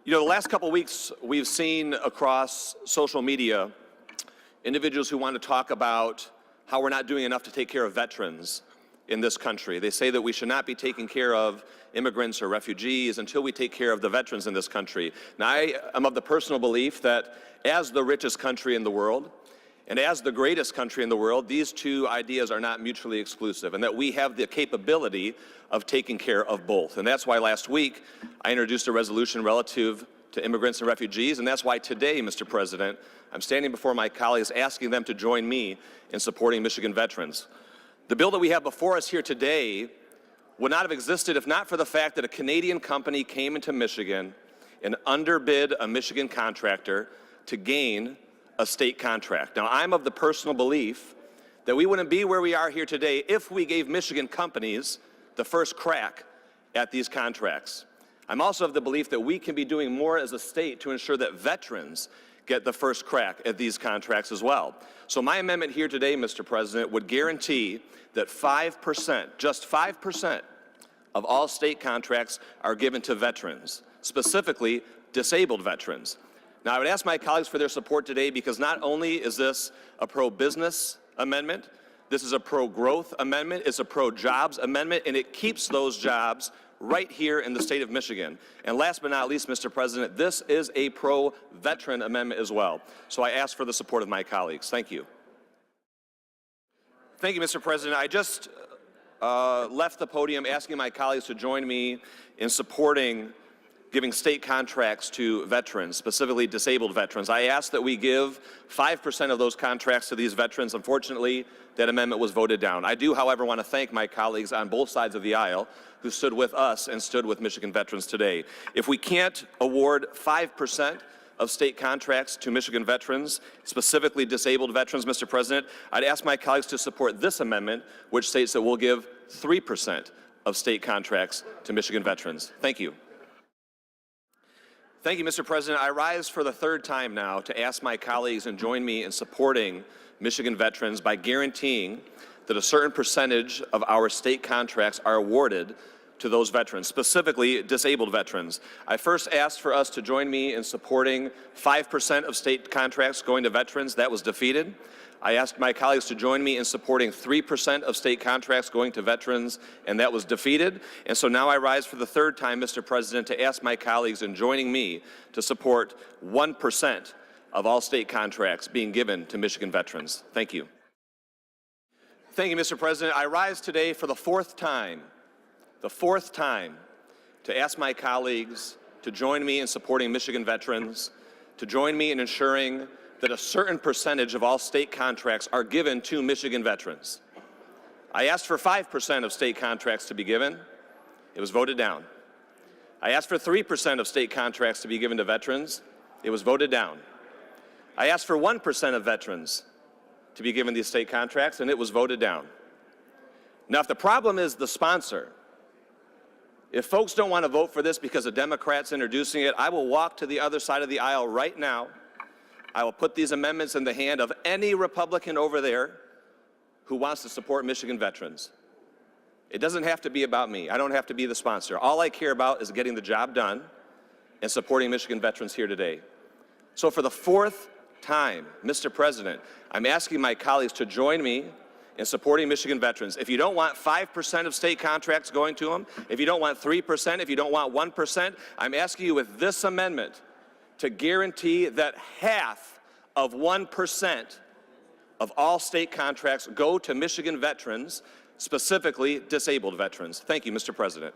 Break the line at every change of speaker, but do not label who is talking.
The last couple of weeks, we've seen across social media individuals who want to talk about how we're not doing enough to take care of veterans in this country. They say that we should not be taking care of immigrants or refugees until we take care of the veterans in this country. Now, I am of the personal belief that as the richest country in the world and as the greatest country in the world, these two ideas are not mutually exclusive, and that we have the capability of taking care of both. And that's why last week I introduced a resolution relative to immigrants and refugees, and that's why today, Mr. President, I'm standing before my colleagues asking them to join me in supporting Michigan veterans. The bill that we have before us here today would not have existed if not for the fact that a Canadian company came into Michigan and underbid a Michigan contractor to gain a state contract. Now, I'm of the personal belief that we wouldn't be where we are here today if we gave Michigan companies the first crack at these contracts. I'm also of the belief that we can be doing more as a state to ensure that veterans get the first crack at these contracts as well. So my amendment here today, Mr. President, would guarantee that 5%, just 5% of all state contracts are given to veterans, specifically disabled veterans. Now, I would ask my colleagues for their support today because not only is this a pro-business amendment, this is a pro-growth amendment, it's a pro-jobs amendment, and it keeps those jobs right here in the state of Michigan. And last but not least, Mr. President, this is a pro-veteran amendment as well. So I ask for the support of my colleagues. Thank you. Thank you, Mr. President. I just left the podium asking my colleagues to join me in supporting giving state contracts to veterans, specifically disabled veterans. I ask that we give 5% of those contracts to these veterans. Unfortunately, that amendment was voted down. I do, however, want to thank my colleagues on both sides of the aisle who stood with us and stood with Michigan veterans today. If we can't award 5% of state contracts to Michigan veterans, specifically disabled veterans, Mr. President, I'd ask my colleagues to support this amendment, which states that we'll give 3% of state contracts to Michigan veterans. Thank you. Thank you, Mr. President. I rise for the third time now to ask my colleagues and join me in supporting Michigan veterans by guaranteeing that a certain percentage of our state contracts are awarded to those veterans, specifically disabled veterans. I first asked for us to join me in supporting 5% of state contracts going to veterans. That was defeated. I asked my colleagues to join me in supporting 3% of state contracts going to veterans, and that was defeated. And so now I rise for the third time, Mr. President, to ask my colleagues in joining me to support 1% of all state contracts being given to Michigan veterans. Thank you. Thank you, Mr. President. I rise today for the fourth time, to ask my colleagues to join me in supporting Michigan veterans, to join me in ensuring that a certain percentage of all state contracts are given to Michigan veterans. I asked for 5% of state contracts to be given. It was voted down. I asked for 3% of state contracts to be given to veterans. It was voted down. I asked for 1% of veterans to be given these state contracts, and it was voted down. Now, if the problem is the sponsor, if folks don't want to vote for this because a Democrat's introducing it, I will walk to the other side of the aisle right now. I will put these amendments in the hand of any Republican over there who wants to support Michigan veterans. It doesn't have to be about me. I don't have to be the sponsor. All I care about is getting the job done and supporting Michigan veterans here today. So for the fourth time, Mr. President, I'm asking my colleagues to join me in supporting Michigan veterans. If you don't want 5% of state contracts going to them, if you don't want 3%, if you don't want 1%, I'm asking you with this amendment to guarantee that half of 1% of all state contracts go to Michigan veterans, specifically disabled veterans. Thank you, Mr. President.